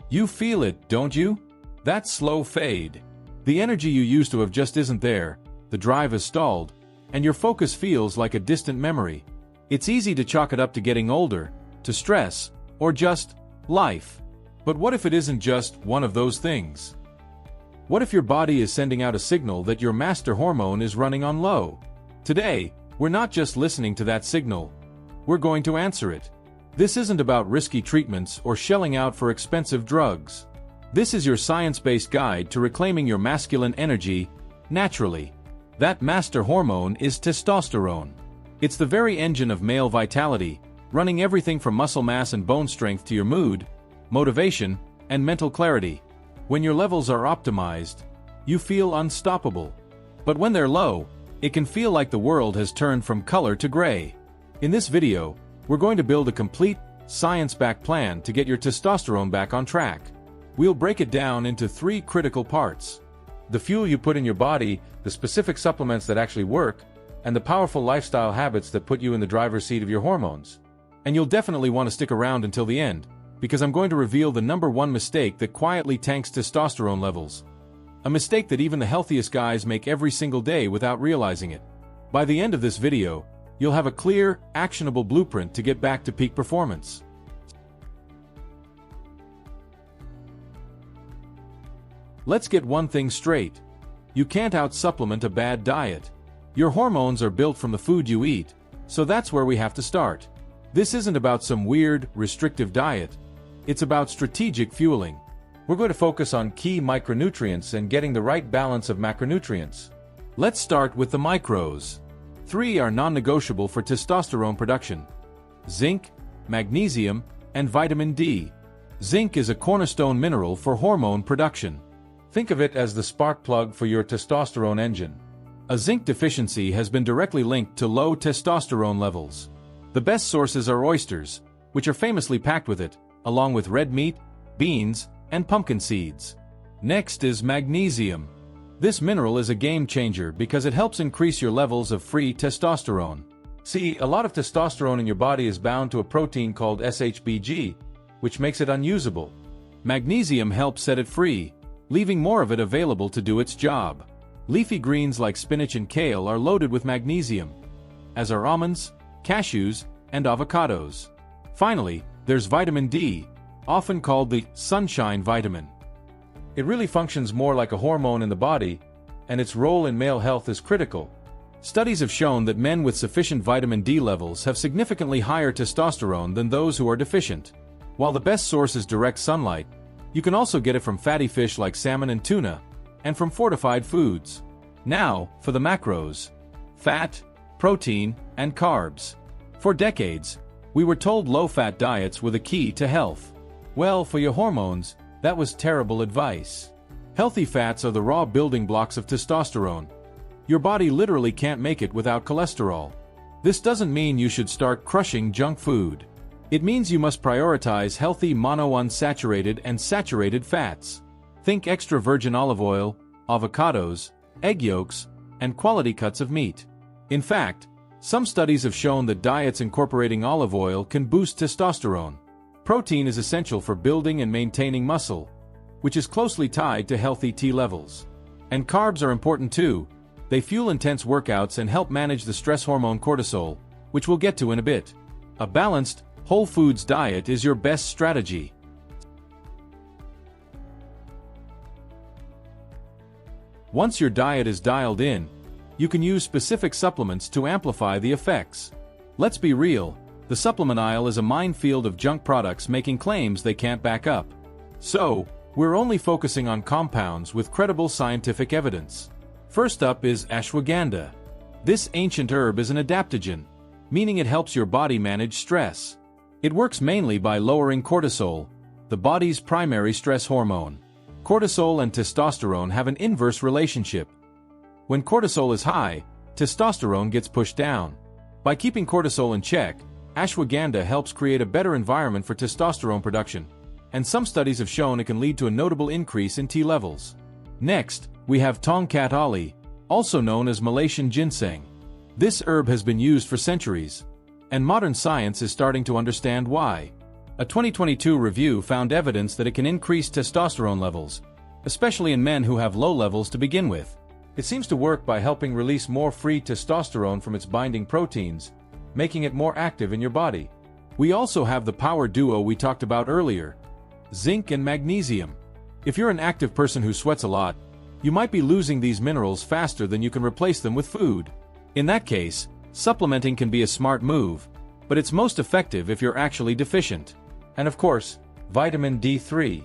You feel it, don't you? That slow fade. The energy you used to have just isn't there, the drive has stalled, and your focus feels like a distant memory. It's easy to chalk it up to getting older, to stress, or just life. But what if it isn't just one of those things? What if your body is sending out a signal that your master hormone is running on low? Today, we're not just listening to that signal, we're going to answer it. This isn't about risky treatments or shelling out for expensive drugs. This is your science-based guide to reclaiming your masculine energy naturally. That master hormone is testosterone. It's the very engine of male vitality, running everything from muscle mass and bone strength to your mood, motivation, and mental clarity. When your levels are optimized, you feel unstoppable. But when they're low, it can feel like the world has turned from color to gray. In this video, we're going to build a complete, science-backed plan to get your testosterone back on track. We'll break it down into 3 critical parts: the fuel you put in your body, the specific supplements that actually work, and the powerful lifestyle habits that put you in the driver's seat of your hormones. And you'll definitely want to stick around until the end, because I'm going to reveal the #1 mistake that quietly tanks testosterone levels. A mistake that even the healthiest guys make every single day without realizing it. By the end of this video, you'll have a clear, actionable blueprint to get back to peak performance. Let's get one thing straight. You can't out-supplement a bad diet. Your hormones are built from the food you eat, so that's where we have to start. This isn't about some weird, restrictive diet. It's about strategic fueling. We're going to focus on key micronutrients and getting the right balance of macronutrients. Let's start with the micros. 3 are non-negotiable for testosterone production: zinc, magnesium, and vitamin D. Zinc is a cornerstone mineral for hormone production. Think of it as the spark plug for your testosterone engine. A zinc deficiency has been directly linked to low testosterone levels. The best sources are oysters, which are famously packed with it, along with red meat, beans, and pumpkin seeds. Next is magnesium. This mineral is a game changer because it helps increase your levels of free testosterone. See, a lot of testosterone in your body is bound to a protein called SHBG, which makes it unusable. Magnesium helps set it free, leaving more of it available to do its job. Leafy greens like spinach and kale are loaded with magnesium, as are almonds, cashews, and avocados. Finally, there's vitamin D, often called the sunshine vitamin. It really functions more like a hormone in the body, and its role in male health is critical. Studies have shown that men with sufficient vitamin D levels have significantly higher testosterone than those who are deficient. While the best source is direct sunlight, you can also get it from fatty fish like salmon and tuna, and from fortified foods. Now, for the macros: fat, protein, and carbs. For decades, we were told low-fat diets were the key to health. Well, for your hormones, that was terrible advice. Healthy fats are the raw building blocks of testosterone. Your body literally can't make it without cholesterol. This doesn't mean you should start crushing junk food. It means you must prioritize healthy monounsaturated and saturated fats. Think extra virgin olive oil, avocados, egg yolks, and quality cuts of meat. In fact, some studies have shown that diets incorporating olive oil can boost testosterone. Protein is essential for building and maintaining muscle, which is closely tied to healthy T levels. And carbs are important too. They fuel intense workouts and help manage the stress hormone cortisol, which we'll get to in a bit. A balanced, whole foods diet is your best strategy. Once your diet is dialed in, you can use specific supplements to amplify the effects. Let's be real, the supplement aisle is a minefield of junk products making claims they can't back up. So, we're only focusing on compounds with credible scientific evidence. First up is ashwagandha. This ancient herb is an adaptogen, meaning it helps your body manage stress. It works mainly by lowering cortisol, the body's primary stress hormone. Cortisol and testosterone have an inverse relationship. When cortisol is high, testosterone gets pushed down. By keeping cortisol in check, ashwagandha helps create a better environment for testosterone production, and some studies have shown it can lead to a notable increase in T levels. Next, we have Tongkat Ali, also known as Malaysian ginseng. This herb has been used for centuries, and modern science is starting to understand why. A 2022 review found evidence that it can increase testosterone levels, especially in men who have low levels to begin with. It seems to work by helping release more free testosterone from its binding proteins, making it more active in your body. We also have the power duo we talked about earlier, zinc and magnesium. If you're an active person who sweats a lot, you might be losing these minerals faster than you can replace them with food. In that case, supplementing can be a smart move, but it's most effective if you're actually deficient. And of course, vitamin D3.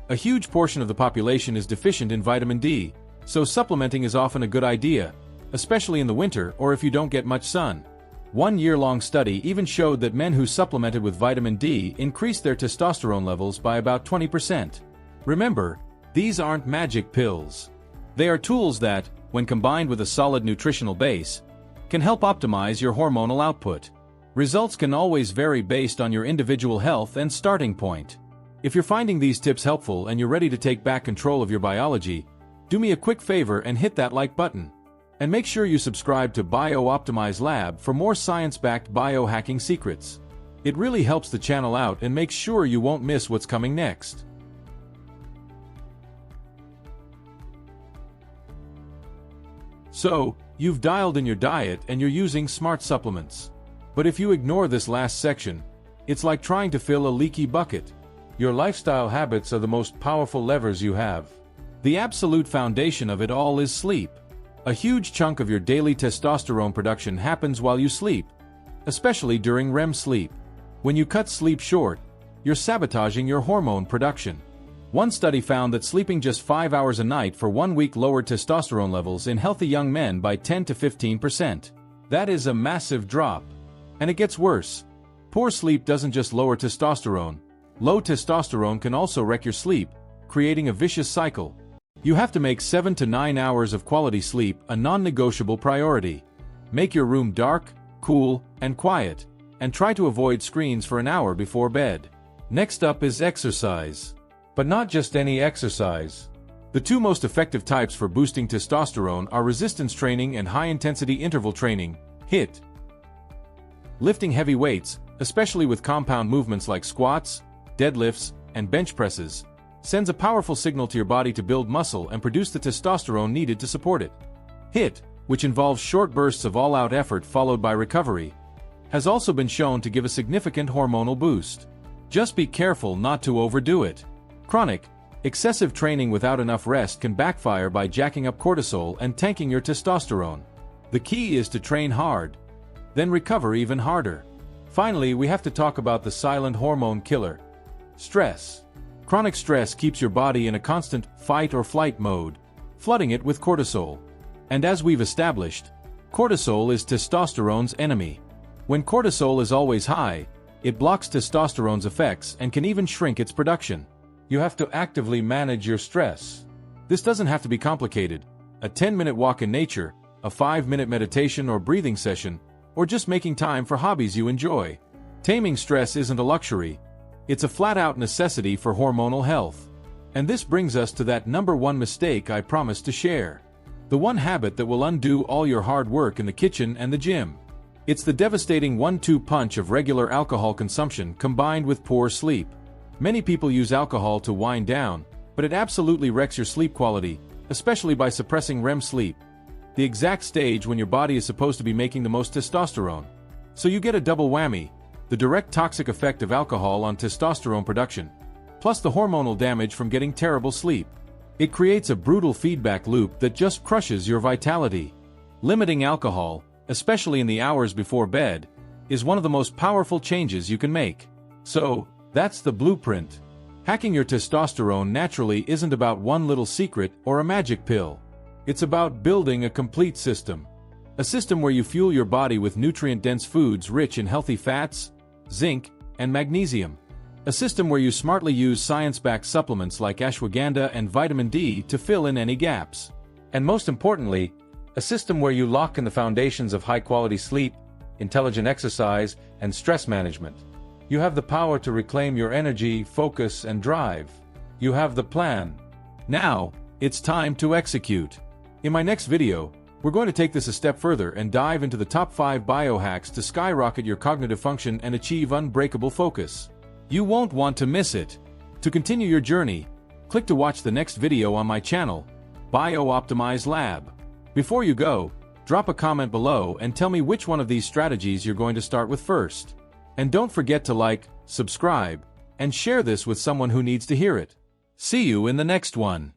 A huge portion of the population is deficient in vitamin D, so supplementing is often a good idea, especially in the winter or if you don't get much sun. One year-long study even showed that men who supplemented with vitamin D increased their testosterone levels by about 20%. Remember, these aren't magic pills. They are tools that, when combined with a solid nutritional base, can help optimize your hormonal output. Results can always vary based on your individual health and starting point. If you're finding these tips helpful and you're ready to take back control of your biology, do me a quick favor and hit that like button. And make sure you subscribe to Bio-Optimize Lab for more science-backed biohacking secrets. It really helps the channel out and makes sure you won't miss what's coming next. So, you've dialed in your diet and you're using smart supplements. But if you ignore this last section, it's like trying to fill a leaky bucket. Your lifestyle habits are the most powerful levers you have. The absolute foundation of it all is sleep. A huge chunk of your daily testosterone production happens while you sleep, especially during REM sleep. When you cut sleep short, you're sabotaging your hormone production. One study found that sleeping just 5 hours a night for 1 week lowered testosterone levels in healthy young men by 10 to 15%. That is a massive drop. And it gets worse. Poor sleep doesn't just lower testosterone. Low testosterone can also wreck your sleep, creating a vicious cycle. You have to make 7 to 9 hours of quality sleep a non-negotiable priority. Make your room dark, cool, and quiet, and try to avoid screens for an hour before bed. Next up is exercise. But not just any exercise. The two most effective types for boosting testosterone are resistance training and high-intensity interval training, HIIT. Lifting heavy weights, especially with compound movements like squats, deadlifts, and bench presses, sends a powerful signal to your body to build muscle and produce the testosterone needed to support it. HIIT, which involves short bursts of all-out effort followed by recovery, has also been shown to give a significant hormonal boost. Just be careful not to overdo it. Chronic, excessive training without enough rest can backfire by jacking up cortisol and tanking your testosterone. The key is to train hard, then recover even harder. Finally, we have to talk about the silent hormone killer, stress. Chronic stress keeps your body in a constant fight or flight mode, flooding it with cortisol. And as we've established, cortisol is testosterone's enemy. When cortisol is always high, it blocks testosterone's effects and can even shrink its production. You have to actively manage your stress. This doesn't have to be complicated. A 10-minute walk in nature, a 5-minute meditation or breathing session, or just making time for hobbies you enjoy. Taming stress isn't a luxury. It's a flat-out necessity for hormonal health. And this brings us to that number one mistake I promised to share. The one habit that will undo all your hard work in the kitchen and the gym. It's the devastating 1-2 punch of regular alcohol consumption combined with poor sleep. Many people use alcohol to wind down, but it absolutely wrecks your sleep quality, especially by suppressing REM sleep, the exact stage when your body is supposed to be making the most testosterone. So you get a double whammy, the direct toxic effect of alcohol on testosterone production, plus the hormonal damage from getting terrible sleep. It creates a brutal feedback loop that just crushes your vitality. Limiting alcohol, especially in the hours before bed, is one of the most powerful changes you can make. So, that's the blueprint. Hacking your testosterone naturally isn't about one little secret or a magic pill. It's about building a complete system. A system where you fuel your body with nutrient-dense foods rich in healthy fats, zinc, and magnesium. A system where you smartly use science-backed supplements like ashwagandha and vitamin D to fill in any gaps. And most importantly, a system where you lock in the foundations of high-quality sleep, intelligent exercise, and stress management. You have the power to reclaim your energy, focus, and drive. You have the plan. Now, it's time to execute. In my next video, we're going to take this a step further and dive into the top 5 biohacks to skyrocket your cognitive function and achieve unbreakable focus. You won't want to miss it. To continue your journey, click to watch the next video on my channel, Bio-Optimize Lab. Before you go, drop a comment below and tell me which one of these strategies you're going to start with first. And don't forget to like, subscribe, and share this with someone who needs to hear it. See you in the next one.